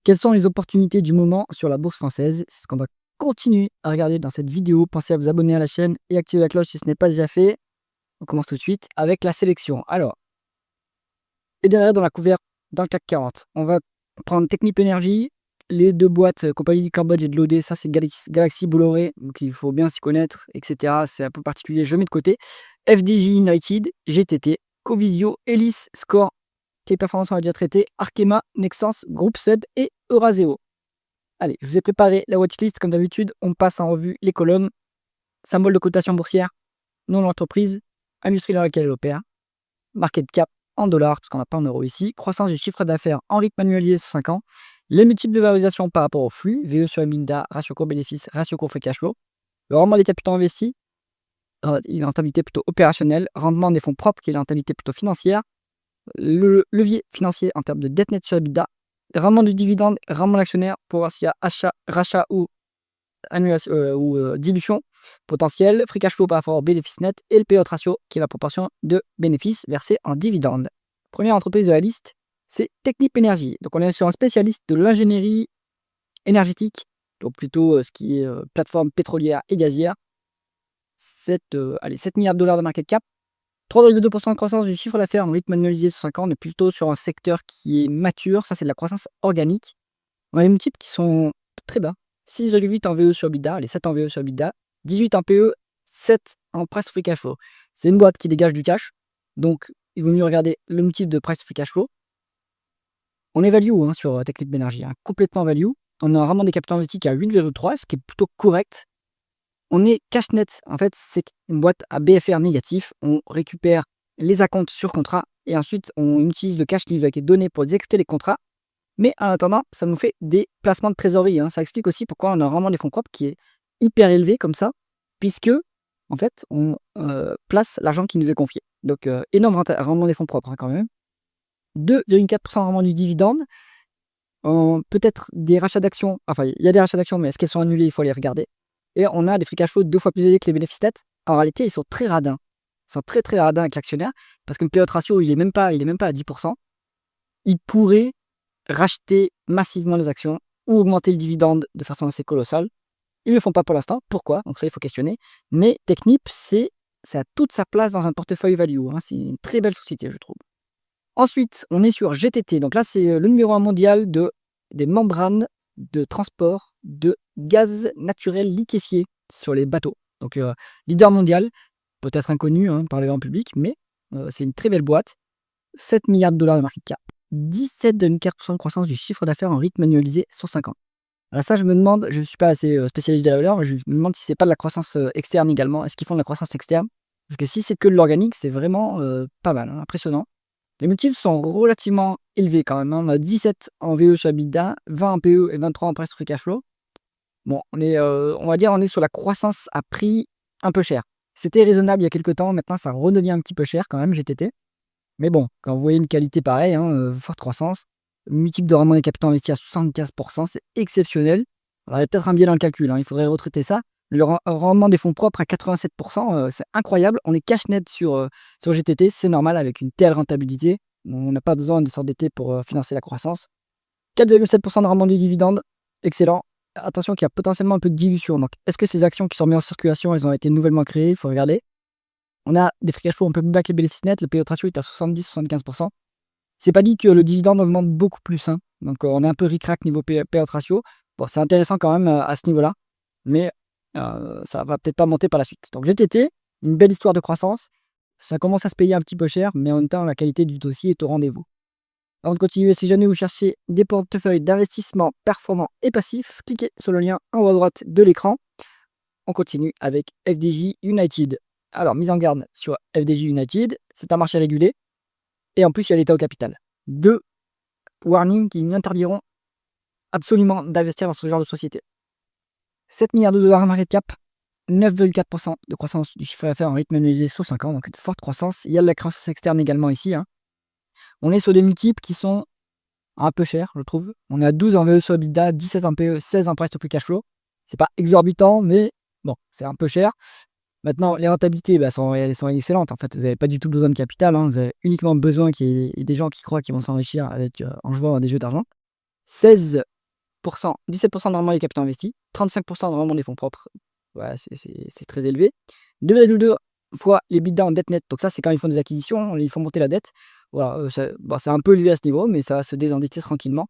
Quelles sont les opportunités du moment sur la bourse française? C'est ce qu'on va continuer à regarder dans cette vidéo. Pensez à vous abonner à la chaîne et activer la cloche si ce n'est pas déjà fait. On commence tout de suite avec la sélection. Alors, et derrière dans la couverture dans le CAC 40, on va prendre Technip Energy, les deux boîtes Compagnie du Cambodge et de l'OD, ça c'est Galaxy Bolloré, donc il faut bien s'y connaître, etc. C'est un peu particulier, je mets de côté. FDJ United, GTT, Covisio, Elis, Score, tes performances on l'a déjà traité, Arkema, Nexans, Groupe Sud et Euraseo. Allez, je vous ai préparé la watchlist comme d'habitude. On passe en revue les colonnes. Symbole de cotation boursière, nom de l'entreprise, industrie dans laquelle elle opère, market cap en dollars, parce qu'on n'a pas en euros ici, croissance du chiffre d'affaires en rythme annualisé sur 5 ans, les multiples de valorisation par rapport au flux, VE sur EBITDA, ratio court-bénéfice, ratio court-free cash flow, le rendement des capitaux investis, une rentabilité plutôt opérationnelle, rendement des fonds propres qui est une rentabilité plutôt financière, le levier financier en termes de dette nette sur EBITDA, rendement du dividende, rendement d'actionnaire pour voir s'il y a achat, rachat ou annulation dilution potentielle, free cash flow par rapport au bénéfice net et le payout ratio qui est la proportion de bénéfices versés en dividende. Première entreprise de la liste, c'est Technip Energy. Donc on est sur un spécialiste de l'ingénierie énergétique, donc plutôt ce qui est plateforme pétrolière et gazière. 7 milliards de dollars de market cap, 3,2% de croissance du chiffre d'affaires en rythme annualisé sur 5 ans. On est plutôt sur un secteur qui est mature. Ça, c'est de la croissance organique. On a des multiples qui sont très bas. 6,8 en VE sur EBITDA, les 7 en VE sur EBITDA, 18 en PE, 7 en price free cash flow. C'est une boîte qui dégage du cash. Donc, il vaut mieux regarder le multiple de price free cash flow. On est value sur Technip Energy, complètement value. On a un rendement des capitaux investis qui est à 8,3, ce qui est plutôt correct. On est cash net. En fait, c'est une boîte à BFR négatif. On récupère les acomptes sur contrat et ensuite on utilise le cash qui nous a été donné pour exécuter les contrats. Mais en attendant, ça nous fait des placements de trésorerie. Ça explique aussi pourquoi on a vraiment des fonds propres qui est hyper élevé comme ça, puisque en fait, on place l'argent qui nous est confié. Donc, énorme rendement des fonds propres quand même. 2,4% de rendement du dividende. Peut-être des rachats d'actions. Enfin, il y a des rachats d'actions, mais est-ce qu'elles sont annulées? Il faut les regarder. Et on a des free cash flow 2 fois plus élevés que les bénéfices nets. En réalité, ils sont très radins. Ils sont très très radins avec l'actionnaire, parce que le payout ratio, il est même pas à 10%. Il pourrait racheter massivement les actions ou augmenter le dividende de façon assez colossale. Ils ne le font pas pour l'instant. Pourquoi? Donc ça, il faut questionner. Mais Technip, ça a toute sa place dans un portefeuille value. C'est une très belle société, je trouve. Ensuite, on est sur GTT. Donc là, c'est le numéro 1 mondial des membranes de transport de gaz naturel liquéfié sur les bateaux. Donc, leader mondial, peut-être inconnu par le grand public, mais c'est une très belle boîte. 7 milliards de dollars de market cap, 17,4% de croissance du chiffre d'affaires en rythme annualisé sur 5 ans. Alors ça, je me demande, je ne suis pas assez spécialiste de la valeur, mais je me demande si c'est pas de la croissance externe également. Est-ce qu'ils font de la croissance externe? Parce que si c'est que de l'organique, c'est vraiment pas mal, impressionnant. Les multiples sont relativement élevés quand même. On a 17 en VE sur EBITDA, 20 en PE et 23 en price free cash flow. Bon, on va dire on est sur la croissance à prix un peu cher. C'était raisonnable il y a quelques temps, maintenant ça redevient un petit peu cher quand même, GTT. Mais bon, quand vous voyez une qualité pareille, forte croissance, multiple de rendement des capitaux investis à 75%, c'est exceptionnel. Alors, il y a peut-être un biais dans le calcul, il faudrait retraiter ça. Le rendement des fonds propres à 87%, c'est incroyable. On est cash net sur GTT, c'est normal avec une telle rentabilité. On n'a pas besoin de s'endetter pour financer la croissance. 4,7% de rendement du dividende, excellent. Attention qu'il y a potentiellement un peu de dilution. Donc, est-ce que ces actions qui sont mises en circulation, elles ont été nouvellement créées? Il faut regarder. On a des free cash flow un peu plus bas que les bénéfices nets. Le payout ratio est à 70-75%. C'est pas dit que le dividende augmente beaucoup plus. Donc, on est un peu ric-rac niveau payout ratio. Bon, c'est intéressant quand même à ce niveau-là. Mais ça va peut-être pas monter par la suite. Donc GTT, une belle histoire de croissance. Ça commence à se payer un petit peu cher, mais en même temps, la qualité du dossier est au rendez-vous. Avant de continuer, si jamais vous cherchez des portefeuilles d'investissement performants et passifs, cliquez sur le lien en haut à droite de l'écran. On continue avec FDJ United. Alors, mise en garde sur FDJ United, c'est un marché régulé. Et en plus, il y a l'État au capital. 2 warnings qui m'interdiront absolument d'investir dans ce genre de société. 7 milliards de dollars de market cap, 9,4% de croissance du chiffre d'affaires en rythme annualisé sur 5 ans, donc une forte croissance. Il y a de la croissance externe également ici. On est sur des multiples qui sont un peu chers, je trouve. On est à 12 en VE sur EBITDA, 17 en PE, 16 en price to free cash flow. C'est pas exorbitant, mais bon, c'est un peu cher. Maintenant, les rentabilités elles sont excellentes. En fait, vous n'avez pas du tout besoin de capital. Vous avez uniquement besoin qu'il y ait des gens qui croient qu'ils vont s'enrichir en jouant à des jeux d'argent. 16 17% de rendement des capitaux investis, 35% de rendement des fonds propres. Ouais, c'est très élevé. 2,2 fois l'EBITDA en dette nette. Donc ça, c'est quand ils font des acquisitions, ils font monter la dette. Voilà, c'est un peu élevé à ce niveau, mais ça va se désendetter tranquillement.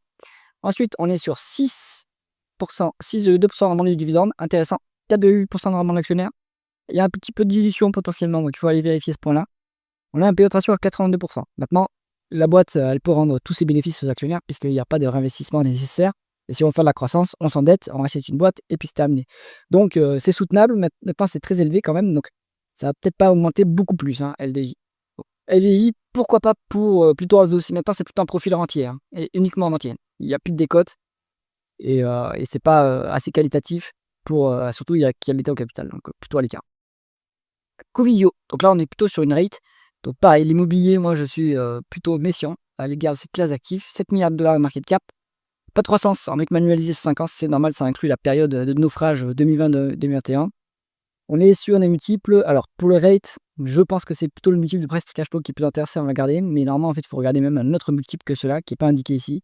Ensuite, on est sur 6,2% de rendement du dividende. Intéressant. 4,8% de rendement de l'actionnaire. Il y a un petit peu de dilution potentiellement, donc il faut aller vérifier ce point-là. On a un payout ratio à 82%. Maintenant, la boîte, elle peut rendre tous ses bénéfices aux actionnaires puisqu'il n'y a pas de réinvestissement nécessaire. Et si on veut faire de la croissance, on s'endette, on rachète une boîte et puis c'est terminé. Donc c'est soutenable. Maintenant, c'est très élevé quand même. Donc ça va peut-être pas augmenter beaucoup plus, hein, LDJ. Bon. LDJ, pourquoi pas pour plutôt aussi. Maintenant, c'est plutôt un profil rentier, hein, et uniquement rentier. Il n'y a plus de décote et c'est pas assez qualitatif pour. Surtout, il y a qui a l'État au capital, donc plutôt à l'écart. Covillo. Donc là, on est plutôt sur une rate. Donc pareil, l'immobilier, moi, je suis plutôt méfiant à l'égard de cette classe d'actifs. 7 milliards de dollars de market cap. Pas de croissance. En mec manualisé sur 5 ans, c'est normal, ça inclut la période de naufrage 2020-2021. On est sur des multiples. Alors, pour le rate, je pense que c'est plutôt le multiple de price cash flow qui est plus intéressant à regarder. Mais normalement, en fait, il faut regarder même un autre multiple que cela, qui n'est pas indiqué ici.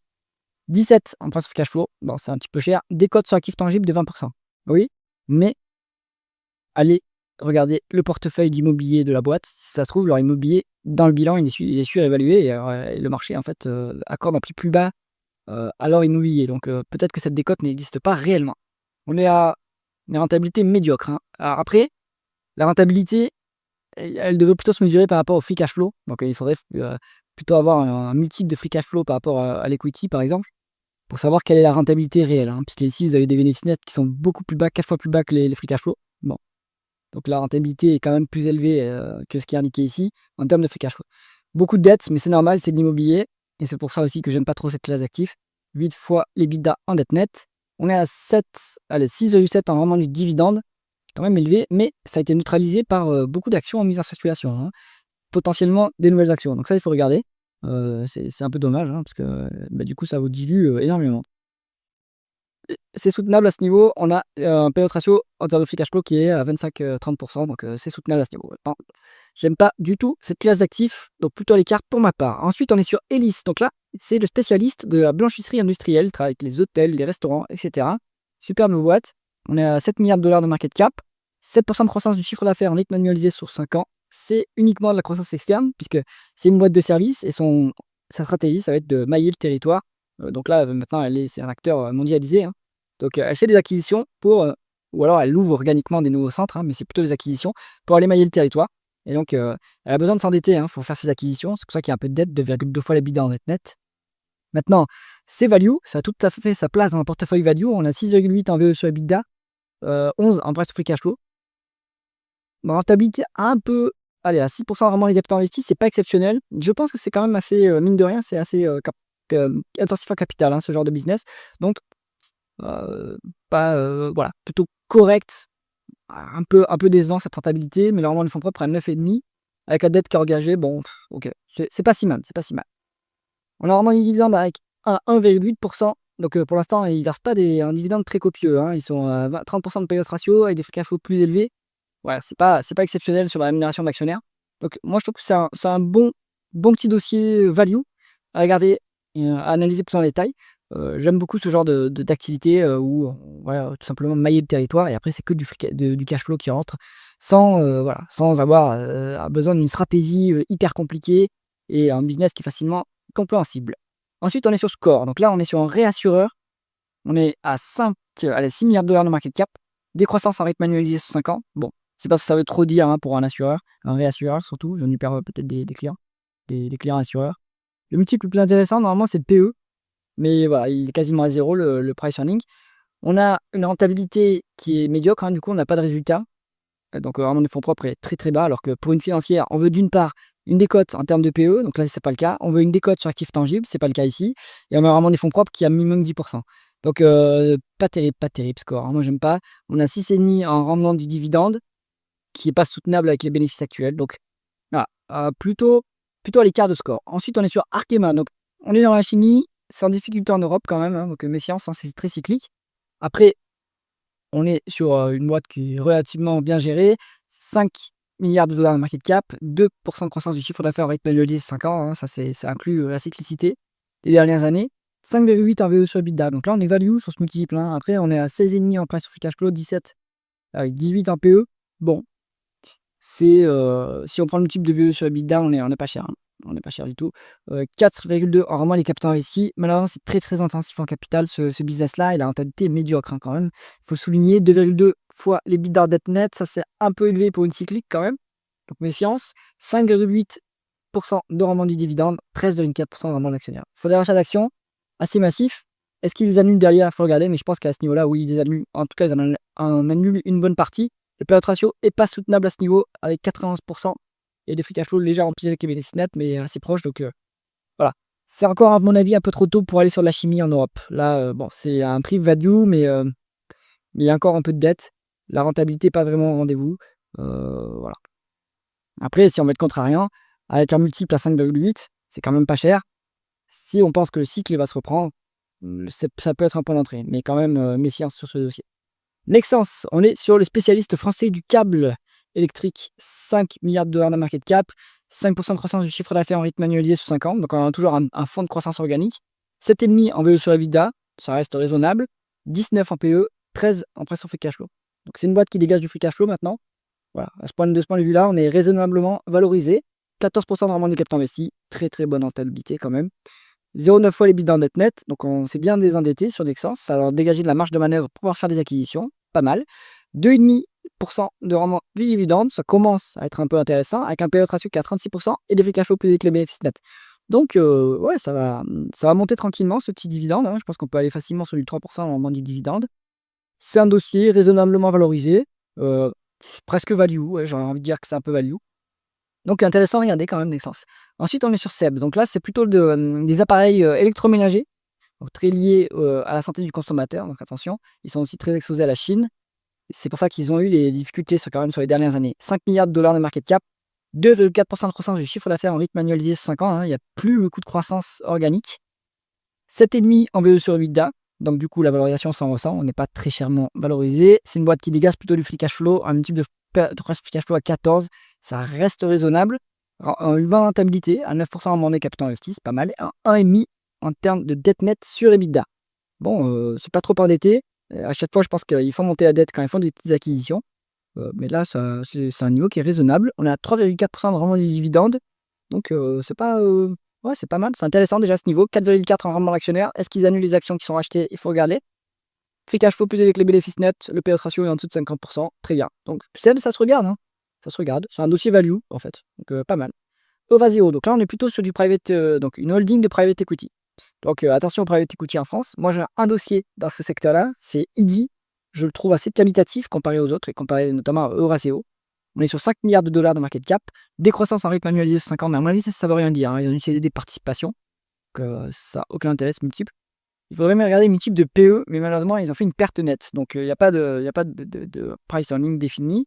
17 en price cash flow. Bon, c'est un petit peu cher. Décote sur actif tangible de 20%. Oui, mais allez regarder le portefeuille d'immobilier de la boîte. Si ça se trouve, leur immobilier, dans le bilan, il est surévalué et le marché, en fait, accorde un prix plus bas à leur immobilier. Donc, peut-être que cette décote n'existe pas réellement. On est à une rentabilité médiocre, hein. Alors après, la rentabilité, elle devrait plutôt se mesurer par rapport au free cash flow. Donc, il faudrait plutôt avoir un multiple de free cash flow par rapport à l'equity, par exemple, pour savoir quelle est la rentabilité réelle, hein, puisque ici, vous avez des bénéfices nets qui sont beaucoup plus bas, 4 fois plus bas que les free cash flow. Bon. Donc la rentabilité est quand même plus élevée que ce qui est indiqué ici en termes de free cash flow. Beaucoup de dettes, mais c'est normal, c'est de l'immobilier. Et c'est pour ça aussi que j'aime pas trop cette classe d'actifs. 8 fois l'EBITDA en dette nette. On est à 6,7 en rendement du dividende. Quand même élevé, mais ça a été neutralisé par beaucoup d'actions en mise en circulation, hein. Potentiellement des nouvelles actions. Donc ça, il faut regarder. C'est un peu dommage, hein, parce que du coup, ça vous dilue énormément. C'est soutenable à ce niveau. On a un payout ratio en termes de free cash flow qui est à 25-30%, donc c'est soutenable à ce niveau. Maintenant, j'aime pas du tout cette classe d'actifs, donc plutôt à l'écart pour ma part. Ensuite, on est sur Elis. Donc là, c'est le spécialiste de la blanchisserie industrielle, il travaille avec les hôtels, les restaurants, etc. Superbe boîte. On est à 7 milliards de dollars de market cap, 7% de croissance du chiffre d'affaires en rythme annualisé sur 5 ans. C'est uniquement de la croissance externe, puisque c'est une boîte de service et sa stratégie, ça va être de mailler le territoire. Donc là, maintenant, c'est un acteur mondialisé, hein. Donc elle fait des acquisitions ou alors elle ouvre organiquement des nouveaux centres, hein, mais c'est plutôt des acquisitions pour aller mailler le territoire. Et donc elle a besoin de s'endetter, hein, pour faire ses acquisitions. C'est pour ça qu'il y a un peu de dette, 2,2 fois l'EBITDA en dette nette. Maintenant, c'est value, ça a tout à fait sa place dans le portefeuille value. On a 6,8 en VE sur EBITDA, 11 en price free cash flow. Rentabilité un peu, allez, à 6% vraiment les capitaux investis, c'est pas exceptionnel. Je pense que c'est quand même assez, mine de rien, c'est assez intensif en capital, hein, ce genre de business. Donc, voilà, plutôt correct, un peu décevant cette rentabilité, mais le rendement de fonds propres à 9,5 avec la dette qui est engagée, bon, ok, c'est pas si mal, c'est pas si mal. On a vraiment une dividende avec un 1,8%, donc pour l'instant, ils versent pas un dividende très copieux, hein. Ils sont à 30% de payout ratio avec des free cash flow plus élevés. Ouais, c'est pas exceptionnel sur la rémunération d'actionnaire. Donc moi, je trouve que c'est un bon petit dossier value à regarder et à analyser plus en détail. J'aime beaucoup ce genre d'activité où voilà, tout simplement mailler le territoire et après c'est que du cash flow qui rentre sans avoir besoin d'une stratégie hyper compliquée et un business qui est facilement compréhensible. Ensuite, on est sur Score. Donc là, on est sur un réassureur. On est à 6 milliards de dollars de market cap, décroissance en rythme annualisé sur 5 ans. Bon, c'est pas ce que ça veut trop dire, hein, pour un assureur, un réassureur surtout. On y perd peut-être des clients, des clients assureurs. Le multiple le plus intéressant, normalement, c'est le PE. Mais voilà, il est quasiment à zéro, le price earning. On a une rentabilité qui est médiocre, hein, du coup, on n'a pas de résultat. Donc, rendement des fonds propres est très très bas, alors que pour une financière, on veut d'une part une décote en termes de PE, donc là, c'est pas le cas. On veut une décote sur actifs tangibles, c'est pas le cas ici. Et on a vraiment des fonds propres qui a minimum 10%. Donc, pas terrible score, hein, moi, j'aime pas. On a 6,5 en rendement du dividende, qui n'est pas soutenable avec les bénéfices actuels. Donc, voilà, plutôt à l'écart de score. Ensuite, on est sur Arkema. Donc, on est dans la chimie, c'est en difficulté en Europe quand même, hein, donc méfiance, hein, c'est très cyclique. Après, on est sur une boîte qui est relativement bien gérée, 5 milliards de dollars de market cap, 2% de croissance du chiffre d'affaires avec rythme annualisé 5 ans, hein, ça inclut la cyclicité des dernières années. 5,8 en VE sur EBITDA. Donc là, on est value sur ce multiple. Hein. Après, on est à 16,5 en price sur free cash flow, 17 avec 18 en PE. Bon, c'est si on prend le multiple de VE sur EBITDA, on est pas cher. Hein. On n'est pas cher du tout. 4,2 en vraiment les capitaux investis. Malheureusement, c'est très très intensif en capital. Ce business-là, il a une rentabilité médiocre hein, quand même. Il faut souligner 2,2 fois les EBITDA dette net. Ça, c'est un peu élevé pour une cyclique quand même. Donc méfiance. 5,8% de rendement du dividende. 13,4% de rendement de l'actionnaire. Il faut des rachats d'actions assez massifs. Est-ce qu'ils les annulent derrière? Il faut regarder. Mais je pense qu'à ce niveau-là, oui, ils les annulent. En tout cas, ils en annulent une bonne partie. Le payout ratio n'est pas soutenable à ce niveau avec 91% et des free cash flow légers remplis avec les bénéfices nets, mais assez proches. Donc voilà. C'est encore, à mon avis, un peu trop tôt pour aller sur de la chimie en Europe. Là, bon, c'est un prix value, mais il y a encore un peu de dette. La rentabilité n'est pas vraiment au rendez-vous. Voilà. Après, si on met le contrariant, avec un multiple à 5,8, c'est quand même pas cher. Si on pense que le cycle va se reprendre, ça peut être un point d'entrée. Mais quand même, méfiance sur ce dossier. Nexans, on est sur le spécialiste français du câble électrique, 5 milliards de dollars de market cap, 5% de croissance du chiffre d'affaires en rythme annualisé sous 5 ans, donc on a toujours un fonds de croissance organique, 7,5 en VE sur EBITDA, ça reste raisonnable, 19 en PE, 13 en pression free cash flow. Donc c'est une boîte qui dégage du free cash flow maintenant. Voilà, de ce point de vue-là, on est raisonnablement valorisé, 14% de rendement des capitaux investis, très très bonne rentabilité quand même. 0,9 fois les bilans net, donc on s'est bien désendetté sur Nexans, ça leur a dégagé de la marge de manœuvre pour pouvoir faire des acquisitions, pas mal. 2,5% de rendement du dividende, ça commence à être un peu intéressant, avec un payout ratio qui est à 36% et des free cash flow plus que les bénéfices nets. Donc ouais, ça va monter tranquillement ce petit dividende, hein. Je pense qu'on peut aller facilement sur du 3% au rendement du dividende. C'est un dossier raisonnablement valorisé, presque value, ouais, j'aurais envie de dire que c'est un peu value. Donc intéressant à regarder quand même Nexans. Ensuite, on est sur SEB. Donc là, c'est plutôt des appareils électroménagers, donc très liés à la santé du consommateur. Donc attention, ils sont aussi très exposés à la Chine. C'est pour ça qu'ils ont eu des difficultés quand même sur les dernières années. 5 milliards de dollars de market cap, 2,4% de croissance du chiffre d'affaires en rythme annualisé sur 5 ans. Hein. Il n'y a plus le coût de croissance organique. 7,5 en BE sur EBITDA. Donc du coup, la valorisation s'en ressent. On n'est pas très chèrement valorisé. C'est une boîte qui dégage plutôt du free cash flow, un type de free cash flow à 14. Ça reste raisonnable. Une bonne rentabilité à 9% en rendement des capitaux investis, c'est pas mal. Un 1,5 en termes de dette nette sur EBITDA. Bon, c'est pas trop endetté. À chaque fois, je pense qu'il faut monter la dette quand ils font des petites acquisitions. Mais là, c'est un niveau qui est raisonnable. On est à 3,4% de rendement du dividende. Donc, c'est pas, ouais, c'est pas mal. C'est intéressant déjà à ce niveau. 4,4 en rendement d'actionnaire. Est-ce qu'ils annulent les actions qui sont rachetées? Il faut regarder. Free cash flow plus avec les bénéfices nets. Le payout ratio est en dessous de 50%. Très bien. Donc, ça se regarde. Hein. Ça se regarde. C'est un dossier value, en fait. Donc, pas mal. Ovasio. Donc là, on est plutôt sur du private, donc une holding de private equity. Donc, attention au private equity en France. Moi, j'ai un dossier dans ce secteur-là. C'est IDI. Je le trouve assez qualitatif comparé aux autres et comparé notamment à Euraseo. On est sur 5 milliards de dollars de market cap. Décroissance en rythme annualisé sur 5 ans. Mais à mon avis, ça ne veut rien dire. Hein. Ils ont utilisé des participations. Donc, ça n'a aucun intérêt, ce multiple. Il faudrait même regarder le multiple de PE. Mais malheureusement, ils ont fait une perte nette. Donc, il n'y a pas de price earning défini.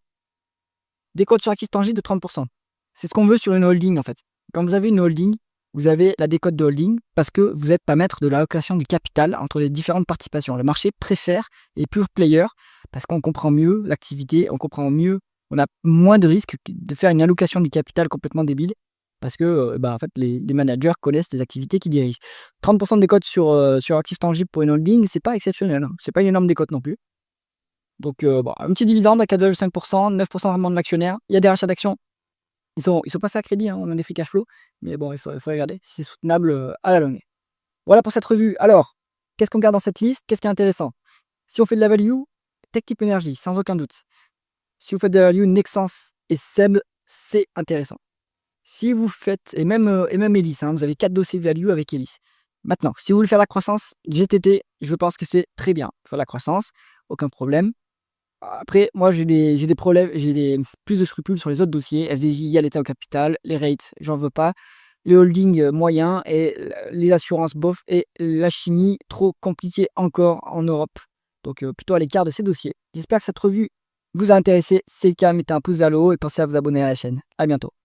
Des cotes sur actifs tangibles de 30%. C'est ce qu'on veut sur une holding, en fait. Quand vous avez une holding, vous avez la décote de holding parce que vous n'êtes pas maître de l'allocation du capital entre les différentes participations. Le marché préfère les pure players parce qu'on comprend mieux l'activité, on a moins de risques de faire une allocation du capital complètement débile parce que en fait, les managers connaissent les activités qu'ils dirigent. 30% de décote sur actifs tangibles pour une holding, c'est pas exceptionnel. Hein. C'est pas une énorme décote non plus. Donc, un petit dividende à 4,5%, 9% de rendement de l'actionnaire. Il y a des rachats d'actions. Ils sont pas faits à crédit, hein, on a des free cash flow. Mais bon, il faut regarder si c'est soutenable à la longue. Voilà pour cette revue. Alors, qu'est-ce qu'on garde dans cette liste? Qu'est-ce qui est intéressant? Si on fait de la value, Technip Energy, sans aucun doute. Si vous faites de la value, Nexans et SEB, c'est intéressant. Si vous faites, et même Elis, hein, vous avez 4 dossiers value avec Elis. Maintenant, si vous voulez faire la croissance, GTT, je pense que c'est très bien. Faire la croissance, aucun problème. Après, moi, j'ai des problèmes, plus de scrupules sur les autres dossiers. FDJ, il y a l'état au capital, les rates, j'en veux pas. Les holdings moyens et les assurances bof et la chimie, trop compliqué encore en Europe. Donc, plutôt à l'écart de ces dossiers. J'espère que cette revue vous a intéressé. Si c'est le cas, mettez un pouce vers le haut et pensez à vous abonner à la chaîne. À bientôt.